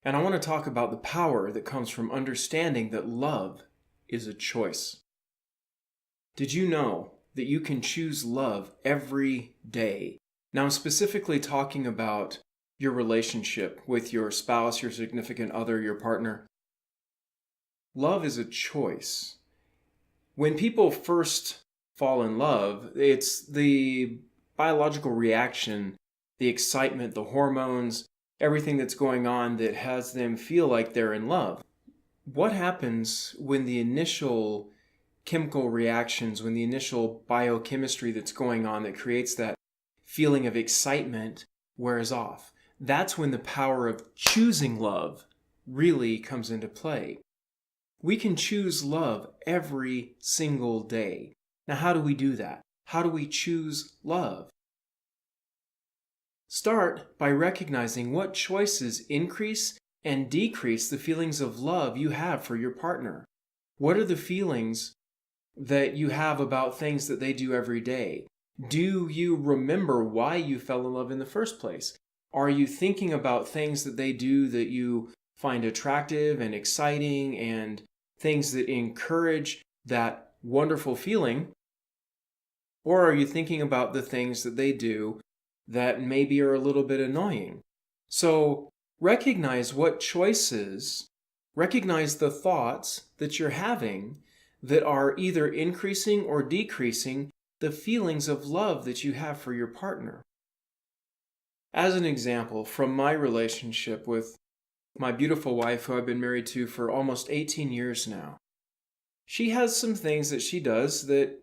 And I want to talk about the power that comes from understanding that love is a choice. Did you know that you can choose love every day? Now, I'm specifically talking about your relationship with your spouse, your significant other, your partner. Love is a choice. When people first fall in love, it's the biological reaction, the excitement, the hormones, everything that's going on that has them feel like they're in love. What happens when the initial chemical reactions, when the initial biochemistry that's going on that creates that feeling of excitement wears off? That's when the power of choosing love really comes into play. We can choose love every single day. Now, how do we do that? How do we choose love? Start by recognizing what choices increase and decrease the feelings of love you have for your partner. What are the feelings that you have about things that they do every day? Do you remember why you fell in love in the first place? Are you thinking about things that they do that you find attractive and exciting and things that encourage that wonderful feeling? Or are you thinking about the things that they do that maybe are a little bit annoying? So recognize what choices, recognize the thoughts that you're having that are either increasing or decreasing the feelings of love that you have for your partner. As an example, from my relationship with my beautiful wife, who I've been married to for almost 18 years now, she has some things that she does that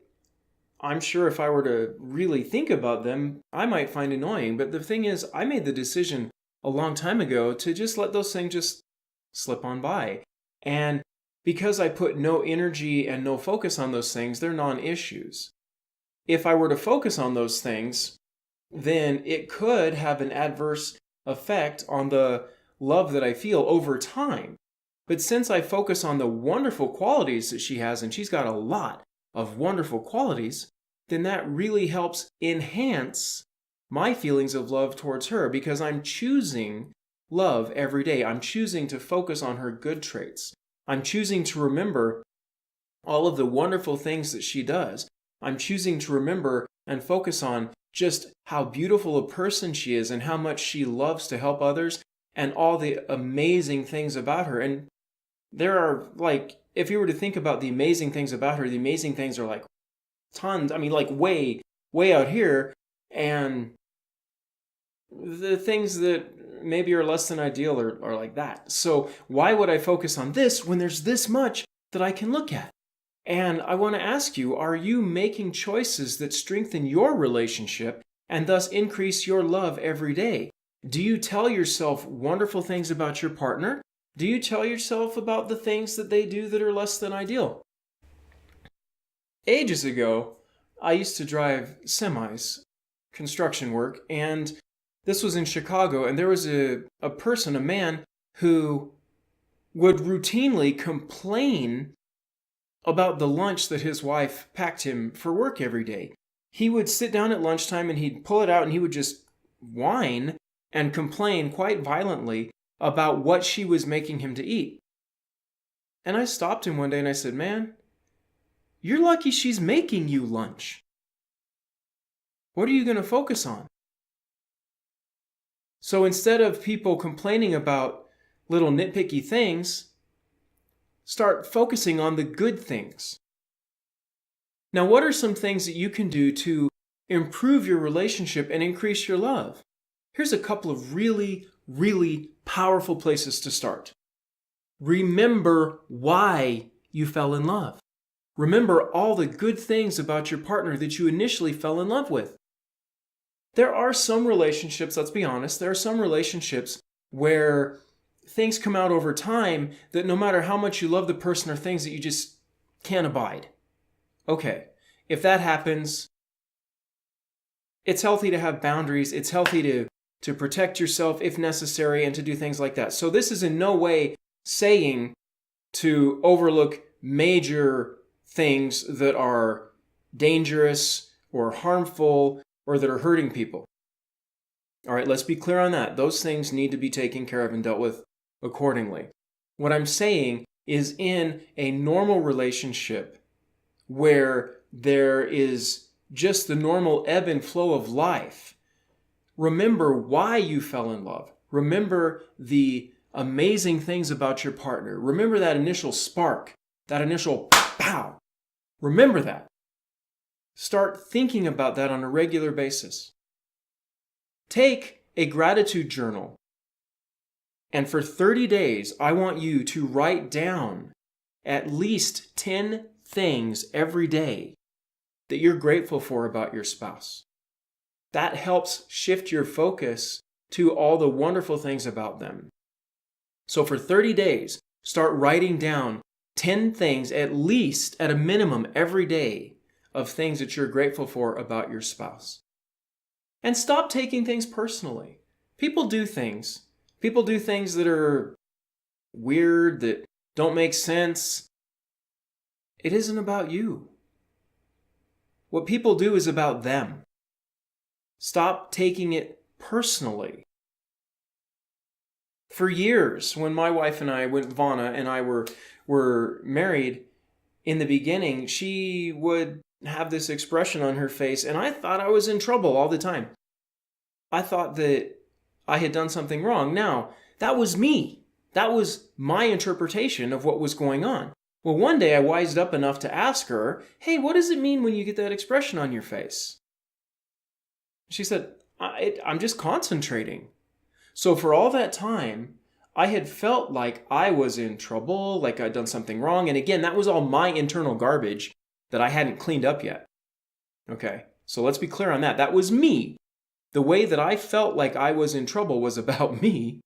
I'm sure if I were to really think about them, I might find annoying. But the thing is, I made the decision a long time ago to just let those things just slip on by. And because I put no energy and no focus on those things, they're non-issues. If I were to focus on those things, then it could have an adverse effect on the love that I feel over time. But since I focus on the wonderful qualities that she has, and she's got a lot of wonderful qualities, then that really helps enhance my feelings of love towards her because I'm choosing love every day. I'm choosing to focus on her good traits. I'm choosing to remember all of the wonderful things that she does. I'm choosing to remember and focus on just how beautiful a person she is and how much she loves to help others and all the amazing things about her. And there are, like, if you were to think about the amazing things about her, the amazing things are like tons, like way, way out here. And the things that maybe are less than ideal are like that. So why would I focus on this when there's this much that I can look at? And I want to ask you, are you making choices that strengthen your relationship and thus increase your love every day? Do you tell yourself wonderful things about your partner? Do you tell yourself about the things that they do that are less than ideal? Ages ago, I used to drive semis, construction work, and this was in Chicago, and there was a man, who would routinely complain about the lunch that his wife packed him for work every day. He would sit down at lunchtime and he'd pull it out and he would just whine and complain quite violently about what she was making him to eat. And I stopped him one day and I said, "Man, you're lucky she's making you lunch. What are you going to focus on?" So instead of people complaining about little nitpicky things, start focusing on the good things. Now, what are some things that you can do to improve your relationship and increase your love? Here's a couple of really, really powerful places to start. Remember why you fell in love. Remember all the good things about your partner that you initially fell in love with. There are some relationships, let's be honest, there are some relationships where things come out over time that no matter how much you love the person are things that you just can't abide. Okay, if that happens, it's healthy to have boundaries. It's healthy to protect yourself if necessary and to do things like that. So this is in no way saying to overlook major things that are dangerous or harmful or that are hurting people. All right, let's be clear on that. Those things need to be taken care of and dealt with accordingly. What I'm saying is, in a normal relationship where there is just the normal ebb and flow of life, remember why you fell in love. Remember the amazing things about your partner. Remember that initial spark, that initial pow. Remember that. Start thinking about that on a regular basis. Take a gratitude journal, and for 30 days, I want you to write down at least 10 things every day that you're grateful for about your spouse. That helps shift your focus to all the wonderful things about them. So for 30 days, start writing down 10 things, at least at a minimum every day, of things that you're grateful for about your spouse. And stop taking things personally. People do things. People do things that are weird, that don't make sense. It isn't about you. What people do is about them. Stop taking it personally. For years, when my wife and I, when Vana and I were married, in the beginning, she would have this expression on her face, and I thought I was in trouble all the time. I thought that I had done something wrong. Now, that was me. That was my interpretation of what was going on. Well, one day I wised up enough to ask her, hey, what does it mean when you get that expression on your face? She said, I'm just concentrating. So for all that time, I had felt like I was in trouble, like I'd done something wrong. And again, that was all my internal garbage that I hadn't cleaned up yet. Okay, so let's be clear on that. That was me. The way that I felt like I was in trouble was about me.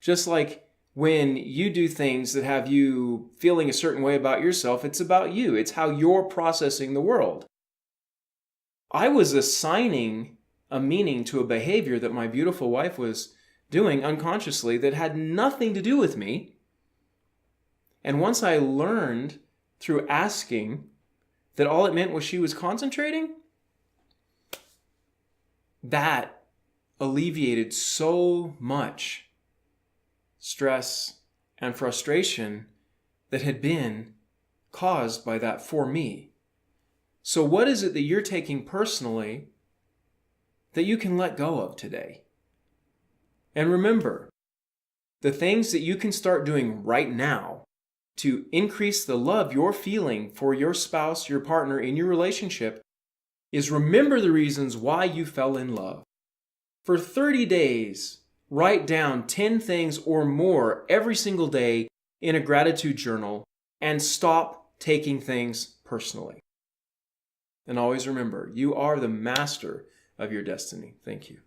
Just like when you do things that have you feeling a certain way about yourself, it's about you. It's how you're processing the world. I was assigning a meaning to a behavior that my beautiful wife was doing unconsciously that had nothing to do with me. And once I learned through asking that all it meant was she was concentrating, that alleviated so much stress and frustration that had been caused by that for me. So what is it that you're taking personally that you can let go of today? And remember, the things that you can start doing right now to increase the love you're feeling for your spouse, your partner in your relationship, is remember the reasons why you fell in love. For 30 days, write down 10 things or more every single day in a gratitude journal and stop taking things personally. And always remember, you are the master of your destiny. Thank you.